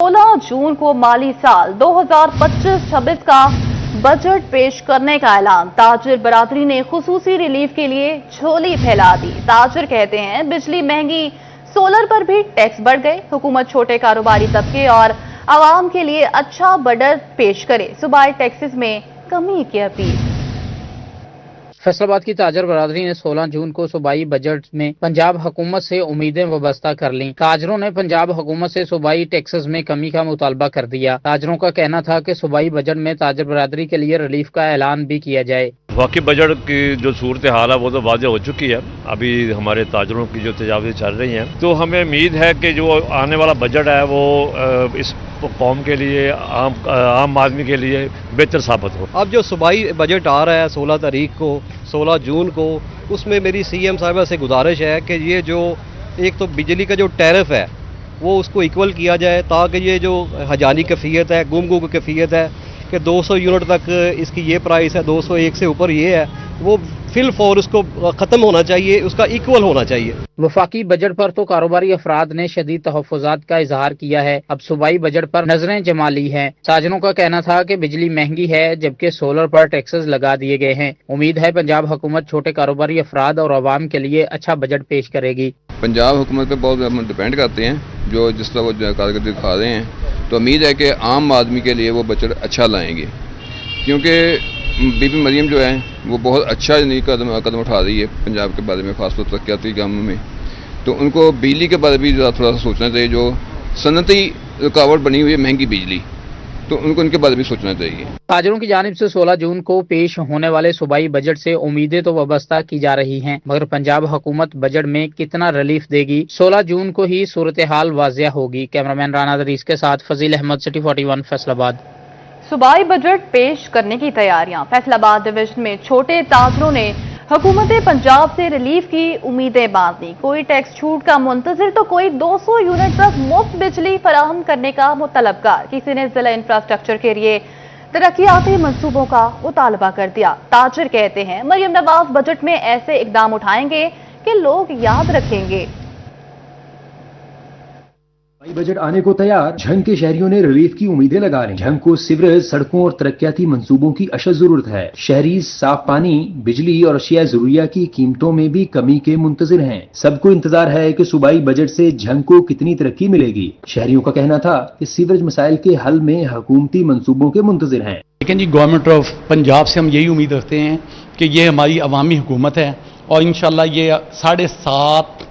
16 जून को माली साल 2025-26 का बजट पेश करने का ऐलान। ताजिर बरादरी ने खुसूसी रिलीफ के लिए झोली फैला दी। ताजिर कहते हैं बिजली महंगी, सोलर पर भी टैक्स बढ़ गए। हुकूमत छोटे कारोबारी तबके और आवाम के लिए अच्छा बजट पेश करे। सूबाई टैक्सेस में कमी की अपील। फैसलाबाद की ताजर बरादरी ने 16 जून को सूबाई बजट में पंजाब हुकूमत से उम्मीदें वाबस्ता कर लीं। ताजरों ने पंजाब हुकूमत से सूबाई टैक्सेस में कमी का मुतालबा कर दिया। ताजरों का कहना था कि सूबाई बजट में ताजर बरादरी के लिए रिलीफ का ऐलान भी किया जाए। वाकई बजट की जो सूरत हाल है वो तो वाज़ेह हो चुकी है। अभी हमारे ताजरों की जो तजावीज़ चल रही हैं, तो हमें उम्मीद है कि जो आने वाला बजट है वो इस कौम के लिए, आम आदमी के लिए बेहतर साबित हो। अब जो सूबाई बजट आ रहा है 16 तारीख को, 16 जून को, उसमें मेरी सीएम साहिबा से गुजारिश है कि ये जो एक तो बिजली का जो टैरिफ है वो उसको इक्वल किया जाए, ताकि ये जो हजानी कैफियत है, गुमगु की कैफियत है कि 200 यूनिट तक इसकी ये प्राइस है, 201 से ऊपर ये है, वो फिल फॉर उसको ख़त्म होना चाहिए, उसका इक्वल होना चाहिए। वफाकी बजट पर तो कारोबारी अफराद ने शदीद तहफ़्फ़ुज़ात का इजहार किया है। अब सूबाई बजट पर नजरें जमा ली हैं। ताजरों का कहना था कि बिजली महंगी है, जबकि सोलर पर टैक्सेस लगा दिए गए हैं। उम्मीद है पंजाब हुकूमत छोटे कारोबारी अफराद और आवाम के लिए अच्छा बजट पेश करेगी। पंजाब हुकूमत पे बहुत हम डिपेंड करते हैं, जो जिस तरह वो कारकर्दगी दिखा रहे हैं, तो उम्मीद है कि आम आदमी के लिए वो बजट अच्छा लाएंगे, क्योंकि बीबी मरियम जो है वो बहुत अच्छा नहीं कदम उठा रही है पंजाब के बारे में, खासतौर पर तरक्याती कामों में। तो उनको बिजली के बारे में भी थोड़ा सा सोचना चाहिए। जो सनती रुकावट बनी हुई है महंगी बिजली, तो उनको इनके बारे में सोचना चाहिए। ताजरों की जानिब से 16 जून को पेश होने वाले सूबाई बजट से उम्मीदें तो वाबस्ता की जा रही हैं, मगर पंजाब हुकूमत बजट में कितना रिलीफ देगी 16 जून को ही सूरत हाल वाज़िया होगी। कैमरामैन राना दरीस के साथ फजील अहमद, सिटी 41, फैसलाबाद। सूबाई बजट पेश करने की तैयारियां। फैसलाबाद डिवीजन में छोटे ताजरों ने हुकूमत पंजाब से रिलीफ की उम्मीदें बांध दी। कोई टैक्स छूट का मुंतजिर तो कोई 200 यूनिट तक मुफ्त बिजली फराहम करने का मुतलबगार। किसी ने जिला इंफ्रास्ट्रक्चर के लिए तरक्याती मंसूबों का मुतालबा कर दिया। ताजिर कहते हैं मरियम नवाज बजट में ऐसे इकदाम उठाएंगे कि लोग याद रखेंगे। बजट आने को तैयार, झंग के शहरियों ने रिलीफ की उम्मीदें लगा रहे हैं। झंग को सीवरेज, सड़कों और तरक्याती मंसूबों की अशद जरूरत है। शहरी साफ पानी, बिजली और अशिया जरूरिया की कीमतों में भी कमी के मुंतजिर हैं। सबको इंतजार है कि सूबाई बजट से झंग को कितनी तरक्की मिलेगी। शहरियों का कहना था कि सीवरेज मसाइल के हल में हुकूमती मंसूबों के मुंतजिर हैं। लेकिन जी गवर्नमेंट ऑफ पंजाब से हम यही उम्मीद रखते हैं कि ये हमारी अवामी हुकूमत है और इंशाल्लाह ये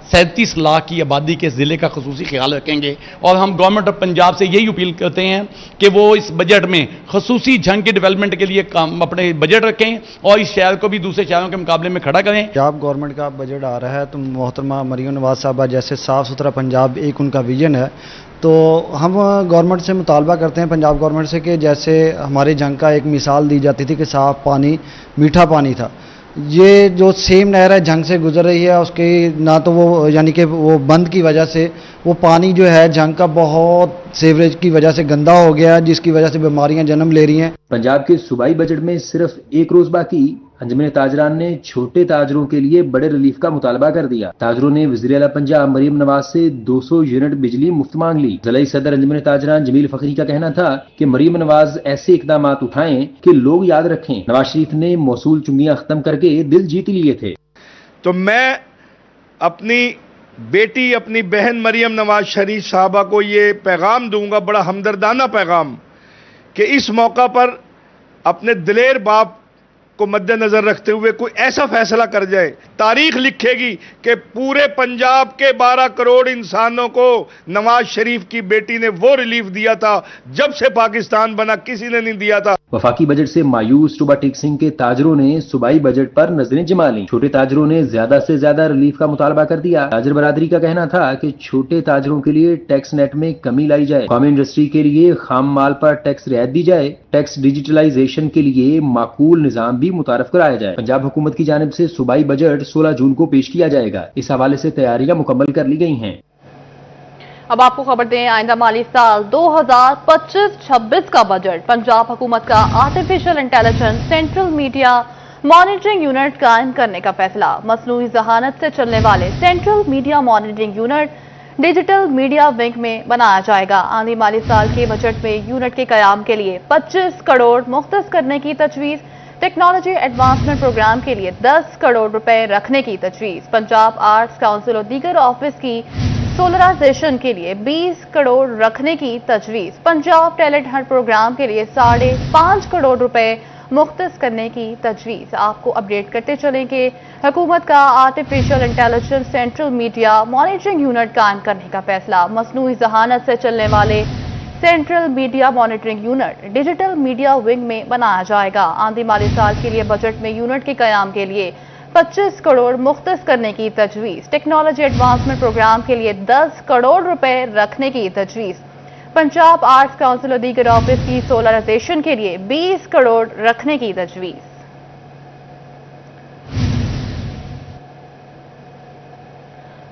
37 लाख की आबादी के ज़िले का खसूसी ख्याल रखेंगे। और हम गवर्नमेंट ऑफ पंजाब से यही अपील करते हैं कि वो इस बजट में खसूसी झंग के डेवलपमेंट के लिए काम अपने बजट रखें और इस शहर को भी दूसरे शहरों के मुकाबले में खड़ा करें। पंजाब गवर्नमेंट का बजट आ रहा है तो मोहतरमा मरियम नवाज साहबा जैसे साफ़ सुथरा पंजाब एक उनका विजन है, तो हम गवर्नमेंट से मुतालबा करते हैं पंजाब गवर्नमेंट से कि जैसे हमारे जंग का एक मिसाल दी जाती थी कि साफ़ पानी मीठा पानी था, ये जो सेम नहर है जंग से गुजर रही है, उसके ना तो वो यानी कि वो बंद की वजह से वो पानी जो है जंग का बहुत सीवरेज की वजह से गंदा हो गया है, जिसकी वजह से बीमारियां जन्म ले रही हैं। पंजाब के सूबाई बजट में सिर्फ एक रोज बाकी, अंजुमन ताजरान ने छोटे ताजरों के लिए बड़े रिलीफ का मुतालबा कर दिया। ताजरों ने वज़ीर आला पंजाब मरियम नवाज से 200 यूनिट बिजली मुफ्त मांग ली। ज़िला सदर अंजुमन ताजरान जमील फखरी का कहना था कि मरियम नवाज ऐसे इकदाम उठाएं कि लोग याद रखें। नवाज शरीफ ने मौसूल चुंगियां खत्म करके दिल जीत लिए थे। तो मैं अपनी बेटी, अपनी बहन मरियम नवाज शरीफ साहबा को ये पैगाम दूंगा, बड़ा हमदर्दाना पैगाम, कि इस मौका पर अपने दिलेर बाप को मद्देनजर रखते हुए कोई ऐसा फैसला कर जाए, तारीख लिखेगी कि पूरे पंजाब के 12 करोड़ इंसानों को नवाज शरीफ की बेटी ने वो रिलीफ दिया था जब से पाकिस्तान बना किसी ने नहीं दिया था। वफाकी बजट से मायूस सूबा टेक्सिंग के ताजरों ने सूबाई बजट पर नजरें जमा ली। छोटे ताजरों ने ज्यादा से ज्यादा रिलीफ का मुतालबा कर दिया। ताजर बरादरी का कहना था कि छोटे ताजरों के लिए टैक्स नेट में कमी लाई जाए, कौमी इंडस्ट्री के लिए खाम माल पर टैक्स रियायत दी जाए, टैक्स डिजिटलाइजेशन के लिए माकूल निजाम भी मुतारफ कराया जाए। पंजाब हुकूमत की जानिब से सूबाई बजट 16 जून को पेश किया जाएगा। इस हवाले से तैयारियां मुकम्मल कर ली गई हैं। अब आपको खबर दें, आइंदा माली साल 2025-26 का बजट। पंजाब हुकूमत का artificial intelligence central media monitoring unit कायम करने का फैसला। मसनूई जहानत से चलने वाले central media monitoring unit digital media wing में बनाया जाएगा। आने वाले साल के बजट में यूनिट के कयाम के लिए 25 करोड़ मुख्तस करने की तजवीज़। टेक्नोलॉजी एडवांसमेंट प्रोग्राम के लिए 10 करोड़ रुपए रखने की तजवीज़। पंजाब आर्ट्स काउंसिल और दीगर ऑफिस की सोलराइजेशन के लिए 20 करोड़ रखने की तजवीज़। पंजाब टैलेंट हंट प्रोग्राम के लिए 5.5 करोड़ रुपए मुख्तस करने की तजवीज़। आपको अपडेट करते चलेंगे। हुकूमत का artificial intelligence central media monitoring unit कायम करने का फैसला। मसनूई जहानत से चलने वाले central media monitoring unit digital media wing में बनाया जाएगा। आने वाले साल के लिए बजट में यूनिट के कयाम के लिए 25 करोड़ मुख्तस करने की तजवीज़। टेक्नोलॉजी एडवांसमेंट प्रोग्राम के लिए 10 करोड़ रुपए रखने की तजवीज़। पंजाब आर्ट्स काउंसिल और दीगर ऑफिस की सोलराइजेशन के लिए 20 करोड़ रखने की तजवीज़।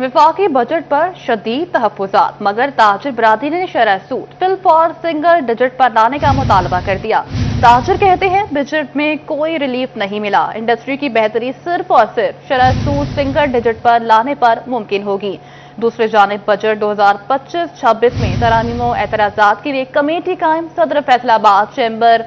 वफाकी बजट पर शदीद तहफ़्फ़ुज़ात, मगर ताजिर बरादरी ने शरह सूद फिल्प और सिंगल डिजिट पर लाने का मुतालबा कर दिया। ताजिर कहते हैं बजट में कोई रिलीफ नहीं मिला। इंडस्ट्री की बेहतरी सिर्फ और सिर्फ शरह सूद सिंगल डिजिट पर लाने पर मुमकिन होगी। दूसरी जानिब बजट 2025-26 में तरामीमों एतराज़ात के लिए कमेटी कायम। सदर फैसलाबाद चैम्बर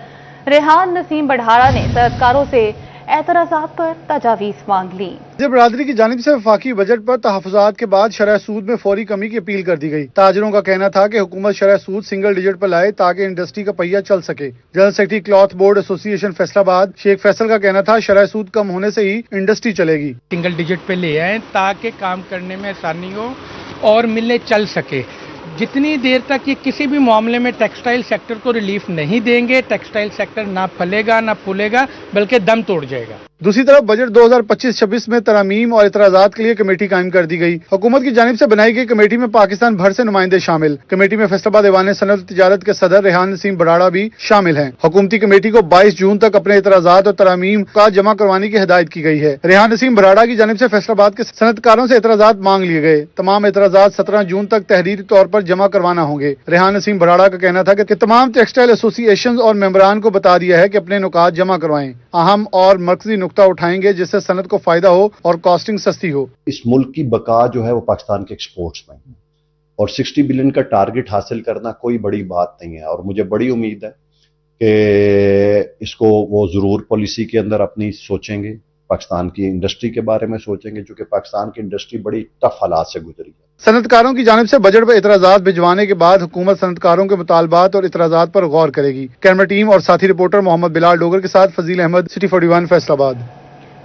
रेहान नसीम बढ़ाड़ा ने सनअतकारों से एतराज़ात पर तजावीज़ मांग ली। ताजिर बरादरी की जानिब से वफाकी बजट पर तहफ़्फ़ुज़ात के बाद शरह सूद में फौरी कमी की अपील कर दी गई। ताजिरों का कहना था कि हुकूमत शरह सूद सिंगल डिजिट पर लाए ताकि इंडस्ट्री का पहिया चल सके। General secretary cloth board association Faisalabad Sheikh Faisal का कहना था शरह सूद कम होने से ही इंडस्ट्री चलेगी। सिंगल डिजिट पे ले आए ताकि काम करने में आसानी हो और मिलें चल सके। जितनी देर तक ये किसी भी मामले में टेक्सटाइल सेक्टर को रिलीफ नहीं देंगे, टेक्सटाइल सेक्टर ना फलेगा ना फूलेगा बल्कि दम तोड़ जाएगा। दूसरी तरफ बजट 2025-26 में तरामीम और इतराज़ात के लिए कमेटी कायम कर दी गई। हुकूमत की जानिब से बनाई गई कमेटी में पाकिस्तान भर से नुमाइंदे शामिल। कमेटी में फैसलाबाद ऐवान सनअत तिजारत के सदर रेहान नसीम बढ़ाड़ा भी शामिल हैं। हुकूमती कमेटी को 22 जून तक अपने इतराज़ात और तरामीम का जमा करवाने की हिदायत की गई है। रेहान नसीम बढ़ाड़ा की जानिब से फैसलाबाद के सनअतकारों से इतराज़ात मांग लिए गए। तमाम इतराज़ात 17 जून तक तहरीरी तौर पर जमा करवाना होंगे। रेहान नसीम बढ़ाड़ा का कहना था कि तमाम टेक्सटाइल एसोसिएशन और मेंबरान को बता दिया है कि अपने नुकात जमा करवाएं। अहम और मरकजी नुक्ता उठाएंगे जिससे सनत को फायदा हो और कॉस्टिंग सस्ती हो। इस मुल्क की बका जो है वो पाकिस्तान के एक्सपोर्ट्स में है और 60 बिलियन का टारगेट हासिल करना कोई बड़ी बात नहीं है और मुझे बड़ी उम्मीद है कि इसको वो ज़रूर पॉलिसी के अंदर अपनी सोचेंगे, पाकिस्तान की इंडस्ट्री के बारे में सोचेंगे, क्योंकि पाकिस्तान की इंडस्ट्री बड़ी टफ हालात से गुजरी है। सनतकारों की जानिब से बजट पर इतराज़ात भिजवाने के बाद हुकूमत सनतकारों के मुतालबात और इतराज़ात पर गौर करेगी। कैमरा टीम और साथी रिपोर्टर मोहम्मद बिलाल डोगर के साथ फजील अहमद, सिटी 41 फैसलाबाद।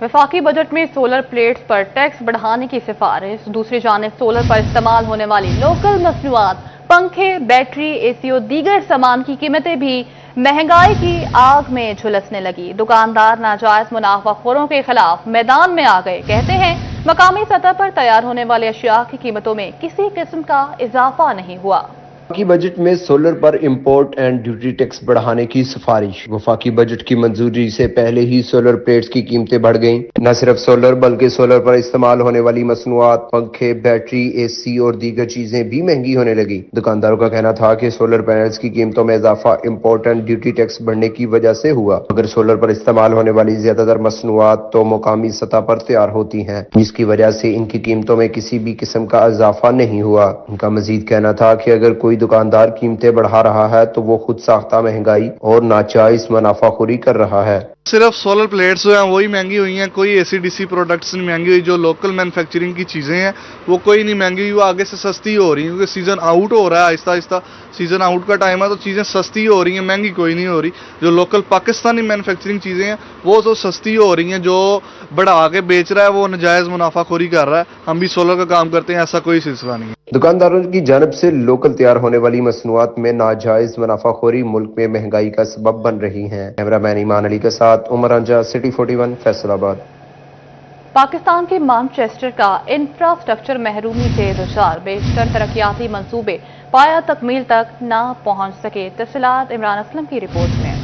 वफाकी बजट में सोलर प्लेट्स पर टैक्स बढ़ाने की सिफारिश। दूसरी जानिब सोलर पर इस्तेमाल होने वाली लोकल मसनूआत, पंखे, बैटरी, एसी और दीगर सामान की कीमतें भी महंगाई की आग में झुलसने लगी। दुकानदार नाजायज मुनाफाखोरों के खिलाफ मैदान में आ गए। कहते हैं मकामी सतह पर तैयार होने वाले अशिया की कीमतों में किसी किस्म का इजाफा नहीं हुआ। वफाकी बजट में सोलर पर इंपोर्ट एंड ड्यूटी टैक्स बढ़ाने की सिफारिश। वफाकी बजट की मंजूरी से पहले ही सोलर प्लेट्स की कीमतें बढ़ गईं। न सिर्फ सोलर बल्कि सोलर पर इस्तेमाल होने वाली मसनूआत, पंखे, बैटरी, एसी और दीगर चीजें भी महंगी होने लगी। दुकानदारों का कहना था कि सोलर पैनल्स की कीमतों में इजाफा इंपोर्ट एंड ड्यूटी टैक्स बढ़ने की वजह से हुआ। अगर सोलर पर इस्तेमाल होने वाली ज्यादातर मसनूआत तो मुकामी सतह पर तैयार होती हैं, जिसकी वजह से इनकी कीमतों में किसी भी किस्म का इजाफा नहीं हुआ। उनका मजीद कहना था कि अगर कोई दुकानदार कीमतें बढ़ा रहा है तो वो खुद साख्ता महंगाई और नाजायज मुनाफाखोरी कर रहा है। सिर्फ सोलर प्लेट्स जो हैं वही महंगी हुई हैं, कोई एसीडीसी प्रोडक्ट्स नहीं महंगी हुई। जो लोकल मैन्युफैक्चरिंग की चीज़ें हैं वो कोई नहीं महंगी हुई, वो आगे से सस्ती हो रही हैं क्योंकि सीज़न आउट हो रहा है। आहिस्ता आहिस्ता सीज़न आउट का टाइम है तो चीज़ें सस्ती हो रही हैं, महंगी कोई नहीं हो रही। जो लोकल पाकिस्तानी मैन्युफैक्चरिंग चीज़ें हैं वो तो सस्ती हो रही हैं, जो बढ़ा के बेच रहा है वो नाजायज़ मुनाफाखोरी कर रहा है। हम भी सोलर का काम करते हैं, ऐसा कोई सिलसिला नहीं है। दुकानदारों की जानब से लोकल तैयार होने वाली मसनूआत में नाजायज मुनाफाखोरी मुल्क में महंगाई का सबब बन रही है। कैमरामैन ईमान अली के साथ उमर अंजा, सिटी 41 फैसलाबाद। पाकिस्तान के मैनचेस्टर का इंफ्रास्ट्रक्चर महरूमी से दुचार, बेशतर तरक्याती मंसूबे पाया तकमील तक न पहुंच सके। तफसीलात इमरान असलम की रिपोर्ट में।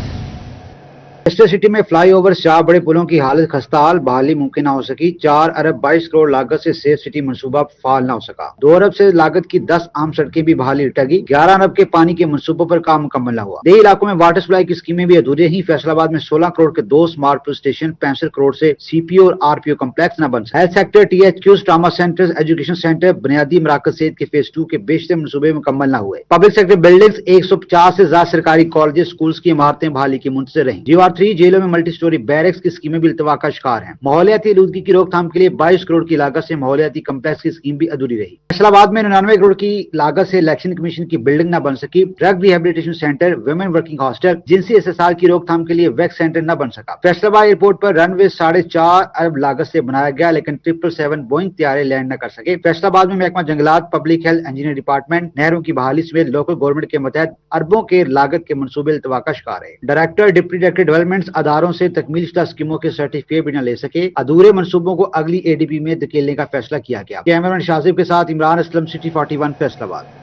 लेस्टर सिटी में फ्लाईओवर, 4 बड़े पुलों की हालत खस्ताहाल, बहाली मुमकिन न हो सकी। 4 अरब 22 करोड़ लागत से सेफ सिटी मंसूबा फाल न हो सका। 2 अरब से लागत की 10 आम सड़कें भी बहाली लटकी। 11 अरब के पानी के मंसूबों पर काम मुकम्मल न हुआ। देही इलाकों में वाटर सप्लाई की स्कीमें भी अधूरी रही। फैसलाबाद में 16 करोड़ के 2 स्मार्ट पुलिस स्टेशन, 65 करोड़ से सीपीओ और आरपीओ कम्प्लेक्स न बन सके। Health sector, THQs, trauma centre, education centre, बुनियादी मराकज सेहत के फेज 2 के बेशतर मंसूबे मुकम्मल न हुए। पब्लिक सेक्टर बिल्डिंग्स, 150 से ज्यादा सरकारी कॉलेज, स्कूल्स की इमारतें बहाली की मुंतजर रही। जीवार 3 जेलों में मल्टी स्टोरी बैरक्स की स्कीमें भी इल्तवा का शिकार हैं। माहौलियाती आलूदगी की रोकथाम के लिए 22 करोड़ की लागत से माहौलियाती कम्प्लेक्स की स्कीम भी अधूरी रही। फैसलाबाद में 99 करोड़ की लागत से इलेक्शन कमीशन की बिल्डिंग न बन सकी। Drug rehabilitation centre, women working hostel, जिनसी एसएसआर की रोकथाम के लिए वैक्स सेंटर न बन सका। फैसलाबाद एयरपोर्ट पर रनवे 4.5 अरब लागत से बनाया गया, लेकिन 777 बोइंग तैयारे लैंड न कर सके। फैसलाबाद में महकमा जंगलात, पब्लिक हेल्थ, इंजीनियर डिपार्टमेंट, नहरों की बहाली समेत लोकल गवर्नमेंट के मतहत अरबों के लागत के मंसूबे इल्तवा का शिकार है। डायरेक्टर, डिप्टी डायरेक्टर डेवलपमेंट अदारों से तकमील शुदा स्कीमों के सर्टिफिकेट भी न ले सके। अधूरे मंसूबों को अगली एडीपी में धकेलने का फैसला किया गया। कैमरामैन शाजिब के साथ इमरान असलम, सिटी 41 फैसलाबाद।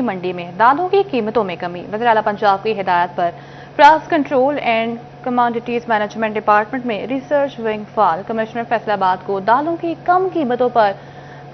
मंडी में दालों की कीमतों में कमी। वज़ीर आला पंजाब की हिदायत पर price control and commodities management department में रिसर्च विंग फाल। कमिश्नर फैसलाबाद को दालों की कम कीमतों पर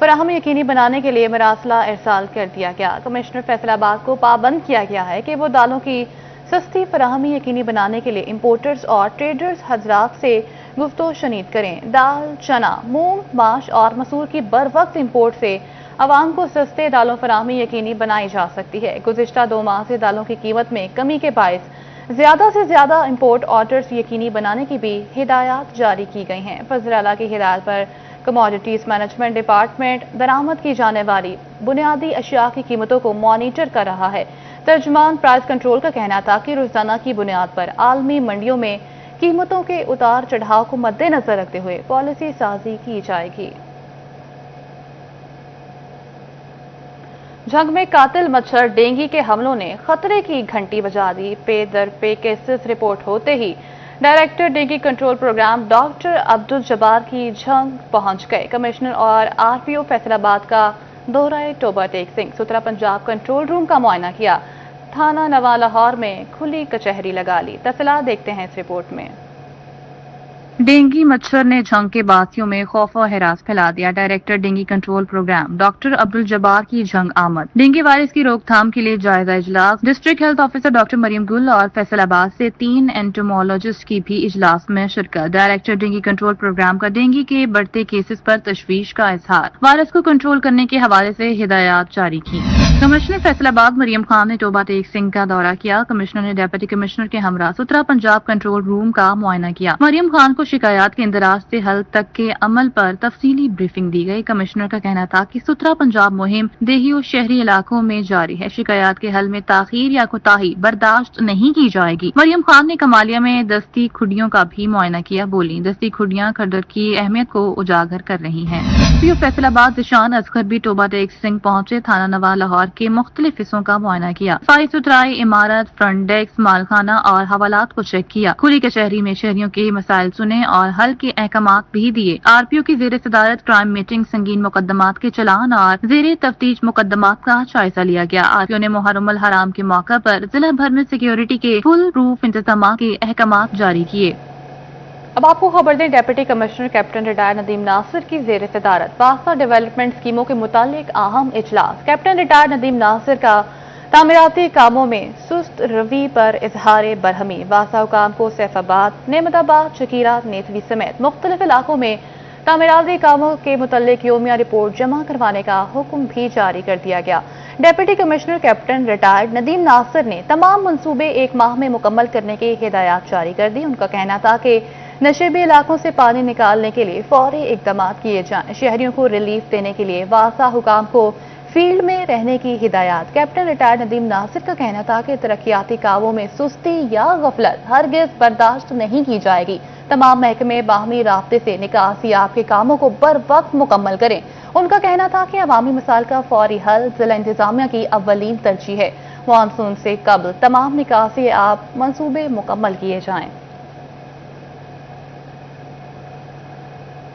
फराहमी यकीनी बनाने के लिए मरासला इरसाल कर दिया गया। कमिश्नर फैसलाबाद को पाबंद किया गया है कि वो दालों की सस्ती फराहमी यकीनी बनाने के लिए इंपोर्टर्स और ट्रेडर्स हजरात से गुफ्तो शनीद करें। दाल, चना, मूंग, माश और मसूर की बर वक्त इंपोर्ट से अवाम को सस्ते दालों फराहमी यकीनी बनाई जा सकती है। गुज़िश्ता 2 माह से दालों की कीमत में कमी के बायस ज्यादा से ज्यादा इंपोर्ट ऑर्डर्स यकीनी बनाने की भी हिदायत जारी की गई हैं। वज़ीर आला की हिदायत पर कमोडिटीज मैनेजमेंट डिपार्टमेंट दरामद की जाने वाली बुनियादी अशिया की कीमतों को मॉनिटर कर रहा है। तर्जुमान प्राइस कंट्रोल का कहना था कि रोजाना की बुनियाद पर आलमी मंडियों में कीमतों के उतार चढ़ाव को मद्देनजर रखते हुए पॉलिसी साजी की जाएगी। झंग में कातिल मच्छर डेंगू के हमलों ने खतरे की घंटी बजा दी। पे दर पे केसेस रिपोर्ट होते ही director dengue control programme doctor Abdul Jabbar की झंग पहुंच गए। कमिश्नर और आरपीओ फैसलाबाद का दौराए टोबा टेक सिंह, सुतरा पंजाब कंट्रोल रूम का मुआयना किया। थाना नवा लाहौर में खुली कचहरी लगा ली। तफसीलात देखते हैं इस रिपोर्ट में। डेंगू मच्छर ने झंग के बासियों में खौफ और हिरास फैला दिया। Director dengue control programme doctor Abdul Jabbar की झंग आमद। डेंगू वायरस की रोकथाम के लिए जायजा इजलास। District health officer doctor Mariam Gul और फैसलाबाद से 3 एंटोमोलॉजिस्ट की भी इजलास में शिरकत। डायरेक्टर डेंगू कंट्रोल प्रोग्राम का डेंगू के बढ़ते केसेस पर तशवीश का इजहार। वायरस को कंट्रोल करने के हवाले से हिदायत जारी की। कमिश्नर फैसलाबाद मरियम खान ने टोबा टेक सिंह का दौरा किया। कमिश्नर ने डिप्टी कमिश्नर के हमरा सुतरा पंजाब कंट्रोल रूम का मुआयना किया। मरियम खान को शिकायत के इंदराज से हल तक के अमल पर तफसीली ब्रीफिंग दी गई। कमिश्नर का कहना था कि सुतरा पंजाब मुहिम देही और शहरी इलाकों में जारी है। शिकायत के हल में ताखीर या कोताही बर्दाश्त नहीं की जाएगी। मरियम खान ने कमालिया में दस्ती खुडियों का भी मुआयना किया। बोली, दस्ती खुडियां खड्डर की अहमियत को उजागर कर रही हैं। पीओ फैसलाबाद दिशान असगर भी टोबा टेक सिंह पहुंचे। थाना नवा लाहौर के मुख्तलिफ हिस्सों का मुआयना किया। सफाई सुथराई, इमारत, फ्रंट डेस्क, मालखाना और हवालात को चेक किया। खुली कचहरी में शहरियों के मसाइल सुने और हल के अहकामात भी दिए। आरपीओ की जेर सदारत क्राइम मीटिंग, संगीन मुकदमात के चलान और जेर तफ्तीश मुकदमात का जायजा लिया गया। आरपीओ ने मुहर्रम हराम के मौका पर जिला भर में सिक्योरिटी के फुल प्रूफ इंतजाम के अहकामात जारी किए। अब आपको खबर दें, deputy commissioner captain retired Nadeem Nasir की जेर सदारत वासा डेवलपमेंट स्कीमों के मुतालिक अहम इजलास। कैप्टन रिटायर्ड नदीम नासिर का तामीराती कामों में सुस्त रवि पर इजहार बरहमी। वासा हुकाम को सैफाबाद, नेमताबाद, चकीरा, नेथवी समेत मुख्तलिफ इलाकों में तामीराती कामों के मुतालिक योमिया रिपोर्ट जमा करवाने का हुक्म भी जारी कर दिया गया। Deputy commissioner captain retired Nadeem Nasir ने तमाम मंसूबे 1 माह में मुकम्मल करने की हिदायत जारी कर दी। उनका कहना था कि नशेबी इलाकों से पानी निकालने के लिए फौरी इकदाम किए जाएं। शहरियों को रिलीफ देने के लिए वासा हुकाम को फील्ड में रहने की हिदायत। कैप्टन रिटायर्ड नदीम नासिर का कहना था कि तरक्याती कामों में सुस्ती या गफलत हरगिज बर्दाश्त नहीं की जाएगी। तमाम महकमे बाहमी राब्ते से निकासियाब के कामों को बर वक्त मुकम्मल करें। उनका कहना था कि अवामी मसाइल का फौरी हल जिला इंतजामिया की अव्वलीन तरजीह है। मानसून से कबल तमाम निकासियाब मंसूबे मुकम्मल किए जाएं।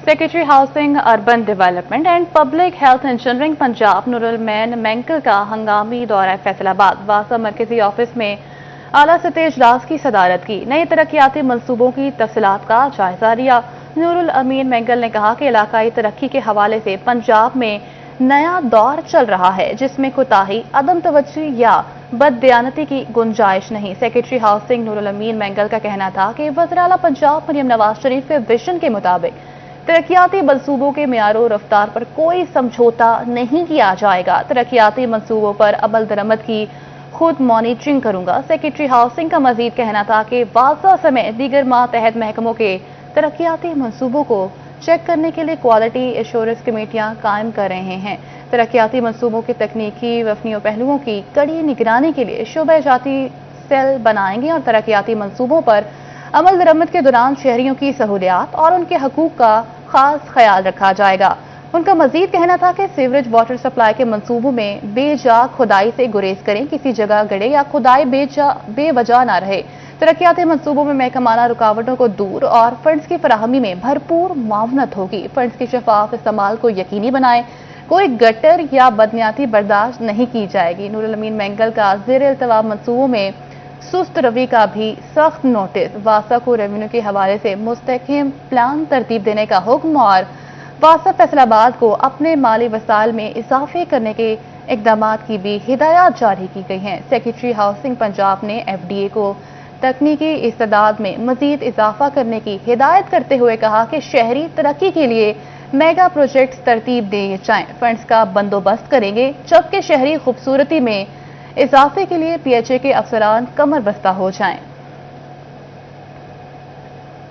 Secretary housing, urban development and public health engineering Punjab Noorul Amin Mengal का हंगामी दौरा फैसलाबाद। वासा मरकजी ऑफिस में आला सतह इजलास की सदारत की। नए तरक्याती मंसूबों की तफसीलात का जायजा लिया। नूरुल अमीन मेंगल ने कहा कि इलाकाई तरक्की के हवाले से पंजाब में नया दौर चल रहा है, जिसमें कोताही, अदम तवज्जो या बददियानती की गुंजाइश नहीं। सेक्रेटरी हाउसिंग नूरुल अमीन मेंगल का कहना था कि वज़ीर आला पंजाब मरियम नवाज शरीफ के विजन के मुताबिक तरक्याती मंसूबों के मियारों रफ्तार पर कोई समझौता नहीं किया जाएगा। तरक्याती मंसूबों पर अमल दरआमद की खुद मॉनिटरिंग करूंगा। सेक्रेटरी हाउसिंग का मजीद कहना था कि वाज़ा समय दीगर मातहत महकमों के तरक्याती मंसूबों को चेक करने के लिए क्वालिटी एश्योरेंस कमेटियां कायम कर रहे हैं। तरक्याती मंसूबों के तकनीकी वफनियों पहलुओं की कड़ी निगरानी के लिए शोबे जाती सेल बनाएंगे और तरक्याती मंसूबों पर अमल दरआमद के दौरान शहरियों की सहूलियात और उनके हकूक का खास ख्याल रखा जाएगा। उनका मजीद कहना था कि सीवरेज वाटर सप्लाई के मंसूबों में बेजा खुदाई से गुरेज करें, किसी जगह गड़े या खुदाई बेवजह न रहे। तरक्याती मंसूबों में महकमाना रुकावटों को दूर और फंड्स की फराहमी में भरपूर मुआवनत होगी। फंड्स के शफाफ इस्तेमाल को यकीनी बनाएं, कोई गटर या बदनियाती बर्दाश्त नहीं की जाएगी। नूरुल अमीन मेंगल का ज़ेर इल्तवा मंसूबों में सुस्त रवि का भी सख्त नोटिस। वासा को रेवेन्यू के हवाले से मुस्तहकम प्लान तरतीब देने का हुक्म और वासा फैसलाबाद को अपने माली वसाइल में इजाफे करने के इकदाम की भी हिदायत जारी की गई हैं। सेक्रेटरी हाउसिंग पंजाब ने FDA को तकनीकी इस्तेदाद में मजीद इजाफा करने की हिदायत करते हुए कहा कि शहरी तरक्की के लिए मेगा प्रोजेक्ट्स तरतीब दिए जाएं, फंड्स का बंदोबस्त करेंगे, जबकि शहरी खूबसूरती में इजाफे के लिए PHA के अफसरान कमर बस्ता हो जाएं।